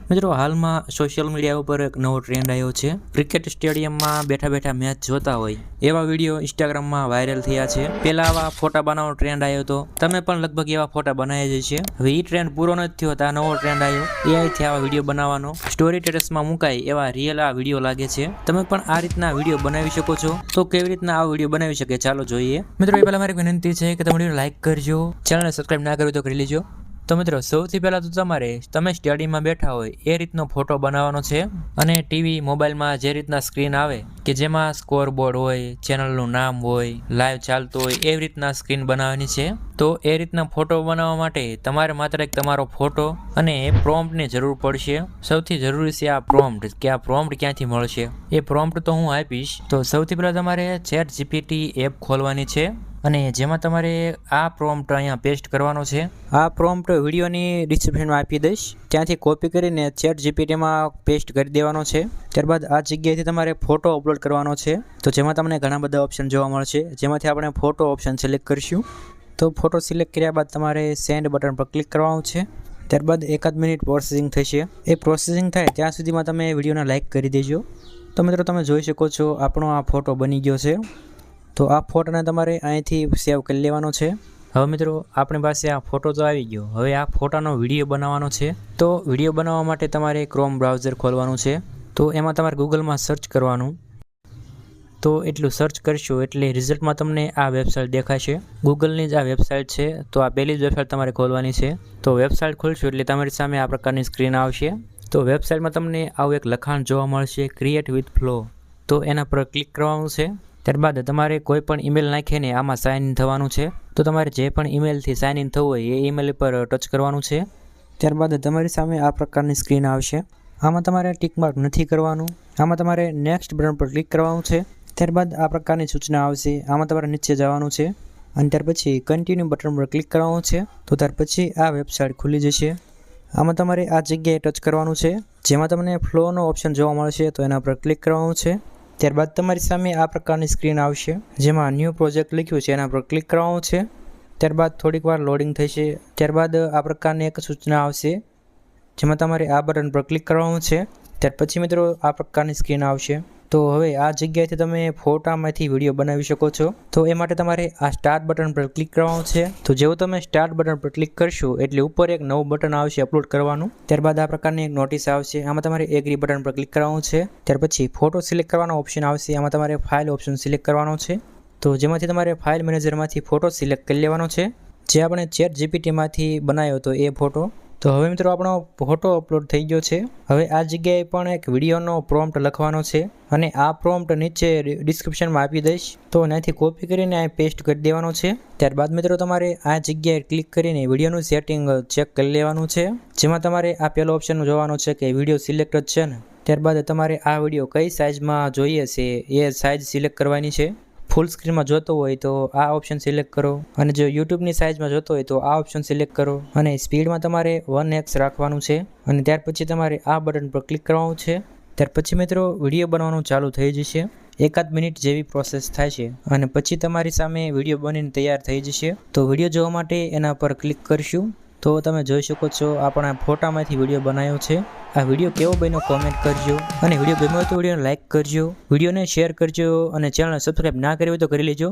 મિત્રો હાલમાં social media ઉપર એક નવો ટ્રેન્ડ આવ્યો છે। ક્રિકેટ સ્ટેડિયમમાં બેઠા બેઠા મેચ જોતા હોય એવા વિડીયો ઇન્સ્ટાગ્રામમાં વાયરલ થયા છે। પહેલા આવા ફોટા બનાવવાનો ટ્રેન્ડ આવ્યો હતો, તમે પણ લગભગ એવા ફોટા બનાવ્યા જ છે। હવે એ ટ્રેન્ડ પૂરો નથી થયો, આ નવો ટ્રેન્ડ આવ્યો એઆઈથી આવા વિડીયો બનાવવાનો, સ્ટોરી સ્ટેટસમાં મુકાય એવા રિયલ આ વિડીયો લાગે છે। તમે પણ આ રીતના વિડીયો બનાવી શકો છો, તો કેવી રીતના આ વિડીયો બનાવી શકે ચાલો જોઈએ। મિત્રો એ પહેલા મારી વિનંતી છે કે તમે વિડીયો લાઈક કરજો, ચેનલને સબસ્ક્રાઇબ ના કર્યું તો કરી લેજો। તો મિત્રો સૌથી પહેલાં તો તમે સ્ટડીમાં બેઠા હોય એ રીતનો ફોટો બનાવવાનો છે, અને ટીવી મોબાઈલમાં જે રીતના સ્ક્રીન આવે કે જેમાં સ્કોર બોર્ડ હોય, ચેનલનું નામ હોય, લાઈવ ચાલતું હોય એવી રીતના સ્ક્રીન બનાવવાની છે। તો એ રીતના ફોટો બનાવવા માટે તમારે માત્ર એક તમારો ફોટો અને એ પ્રોમ્પ્ટની જરૂર પડશે। સૌથી જરૂરી છે આ પ્રોમ્પ્ટ, કે આ પ્રોમ્પ્ટ ક્યાંથી મળશે એ પ્રોમ્પ્ટ તો હું આપીશ। તો સૌથી પહેલાં તમારે ChatGPT એપ ખોલવાની છે, અને જેમાં તમારે આ પ્રોમ્પ્ટ અહીંયા પેસ્ટ કરવાનો છે। આ પ્રોમ્પ્ટ વિડીયોની ડિસ્ક્રિપ્શનમાં આપી દઈશ, ત્યાંથી કોપી કરીને ChatGPTમાં પેસ્ટ કરી દેવાનો છે। ત્યારબાદ આ જગ્યાએથી તમારે ફોટો અપલોડ કરવાનો છે, તો જેમાં તમને ઘણા બધા ઓપ્શન જોવા મળશે, જેમાંથી આપણે ફોટો ઓપ્શન સિલેક્ટ કરીશું। તો ફોટો સિલેક્ટ કર્યા બાદ તમારે સેન્ડ બટન પર ક્લિક કરવાનું છે। ત્યારબાદ એકાદ મિનિટ પ્રોસેસિંગ થશે, એ પ્રોસેસિંગ થાય ત્યાં સુધીમાં તમે વિડીયોને લાઇક કરી દેજો। તો મિત્રો તમે જોઈ શકો છો આપણો આ ફોટો બની ગયો છે। તો આ ફોટોને તમારે અહીંથી સેવ કરી લેવાનો છે। હવે મિત્રો આપણી પાસે આ ફોટો તો આવી ગયો, હવે આ ફોટાનો વિડીયો બનાવવાનો છે। તો વિડીયો બનાવવા માટે તમારે ક્રોમ બ્રાઉઝર ખોલવાનું છે, તો એમાં તમારે ગૂગલમાં સર્ચ કરવાનું। તો એટલું સર્ચ કરશો એટલે રિઝલ્ટમાં તમને આ વેબસાઇટ દેખાશે, ગૂગલની જ આ વેબસાઇટ છે। તો આ પહેલી જ વેબસાઇટ તમારે ખોલવાની છે। તો વેબસાઇટ ખોલશો એટલે તમારી સામે આ પ્રકારની સ્ક્રીન આવશે। તો વેબસાઇટમાં તમને આવું એક લખાણ જોવા મળશે, ક્રિએટ વિથ ફ્લો। તો એના પર ક્લિક કરવાનું છે। ત્યારબાદ તમારે કોઈ પણ ઈમેલ નાખીને આમાં સાઇન ઇન થવાનું છે। તો તમારે જે પણ ઈમેલથી સાઇન ઇન થવું હોય એ ઈમેલ પર ટચ કરવાનું છે। ત્યારબાદ તમારી સામે આ પ્રકારની સ્ક્રીન આવશે, આમાં તમારે ટિક માર્ક નથી કરવાનું, આમાં તમારે નેક્સ્ટ બટન પર ક્લિક કરવાનું છે। ત્યારબાદ આ પ્રકારની સૂચના આવશે, આમાં તમારે નીચે જવાનું છે, અને ત્યાર પછી કન્ટિન્યુ બટન પર ક્લિક કરવાનું છે। તો ત્યાર પછી આ વેબસાઇટ ખુલી જશે, આમાં તમારે આ જગ્યાએ ટચ કરવાનું છે, જેમાં તમને ફ્લોનો ઓપ્શન જોવા મળશે, તો એના પર ક્લિક કરવાનું છે। ત્યારબાદ તમારી સામે આ પ્રકારની સ્ક્રીન આવશે, જેમાં ન્યૂ પ્રોજેક્ટ લખ્યું છે એના પર ક્લિક કરવાનું છે। ત્યારબાદ થોડીક વાર લોડિંગ થશે, ત્યારબાદ આ પ્રકારની એક સૂચના આવશે, જેમાં તમારે આ બટન પર ક્લિક કરવાનું છે। ત્યાર પછી મિત્રો આ પ્રકારની સ્ક્રીન આવશે। તો હવે આ જગ્યાએથી તમે ફોટામાંથી વિડીયો બનાવી શકો છો। તો એ માટે તમારે આ સ્ટાર્ટ બટન પર ક્લિક કરવાનું છે। તો જેવું તમે સ્ટાર્ટ બટન પર ક્લિક કરશો એટલે ઉપર એક નવું બટન આવશે અપલોડ કરવાનું। ત્યારબાદ આ પ્રકારની એક નોટિસ આવશે, આમાં તમારે એગ્રી બટન પર ક્લિક કરવાનું છે। ત્યાર પછી ફોટો સિલેક્ટ કરવાનો ઓપ્શન આવશે, આમાં તમારે ફાઇલ ઓપ્શન સિલેક્ટ કરવાનો છે। તો જેમાંથી તમારે ફાઇલ મેનેજરમાંથી ફોટો સિલેક્ટ કરી લેવાનો છે, જે આપણે ChatGPTમાંથી બનાવ્યો હતો એ ફોટો। તો હવે મિત્રો આપણો ફોટો અપલોડ થઈ ગયો છે। હવે આ જગ્યાએ પણ એક વિડીયોનો પ્રોમ્પ્ટ લખવાનો છે, અને આ પ્રોમ્પ્ટ નીચે ડિસ્ક્રિપ્શનમાં આપી દઈશ, તો એનાથી કોપી કરીને અહીં પેસ્ટ કરી દેવાનો છે। ત્યારબાદ મિત્રો તમારે આ જગ્યાએ ક્લિક કરીને વિડીયોનું સેટિંગ ચેક કરી લેવાનું છે, જેમાં તમારે આ પહેલો ઓપ્શન જોવાનો છે કે વિડીયો સિલેક્ટ જ છે ને। ત્યારબાદ તમારે આ વિડીયો કઈ સાઇઝમાં જોઈએ છે એ સાઇઝ સિલેક્ટ કરવાની છે। ફૂલ સ્ક્રીનમાં જોતો હોય તો આ ઓપ્શન સિલેક્ટ કરો, અને જો યુટ્યુબની સાઇઝમાં જોતો હોય તો આ ઓપ્શન સિલેક્ટ કરો, અને સ્પીડમાં તમારે 1x રાખવાનું છે, અને ત્યાર પછી તમારે આ બટન પર ક્લિક કરવાનું છે। ત્યાર પછી મિત્રો વિડીયો બનાવવાનું ચાલુ થઈ જશે, એકાદ મિનિટ જેવી પ્રોસેસ થાય છે, અને પછી તમારી સામે વિડીયો બનીને તૈયાર થઈ જશે। તો વિડીયો જોવા માટે એના પર ક્લિક કરશું, તો તમે જોઈ શકો છો આપણા ફોટામાંથી વિડીયો બનાવ્યો છે। આ વિડીયો કેવો બન્યો કોમેન્ટ કરજો, અને વિડીયો ગમ્યો તો વિડીયોને લાઇક કરજો, વિડીયોને શેર કરજો, અને ચેનલને સબસ્ક્રાઈબ ના કરી હોય તો કરી લેજો।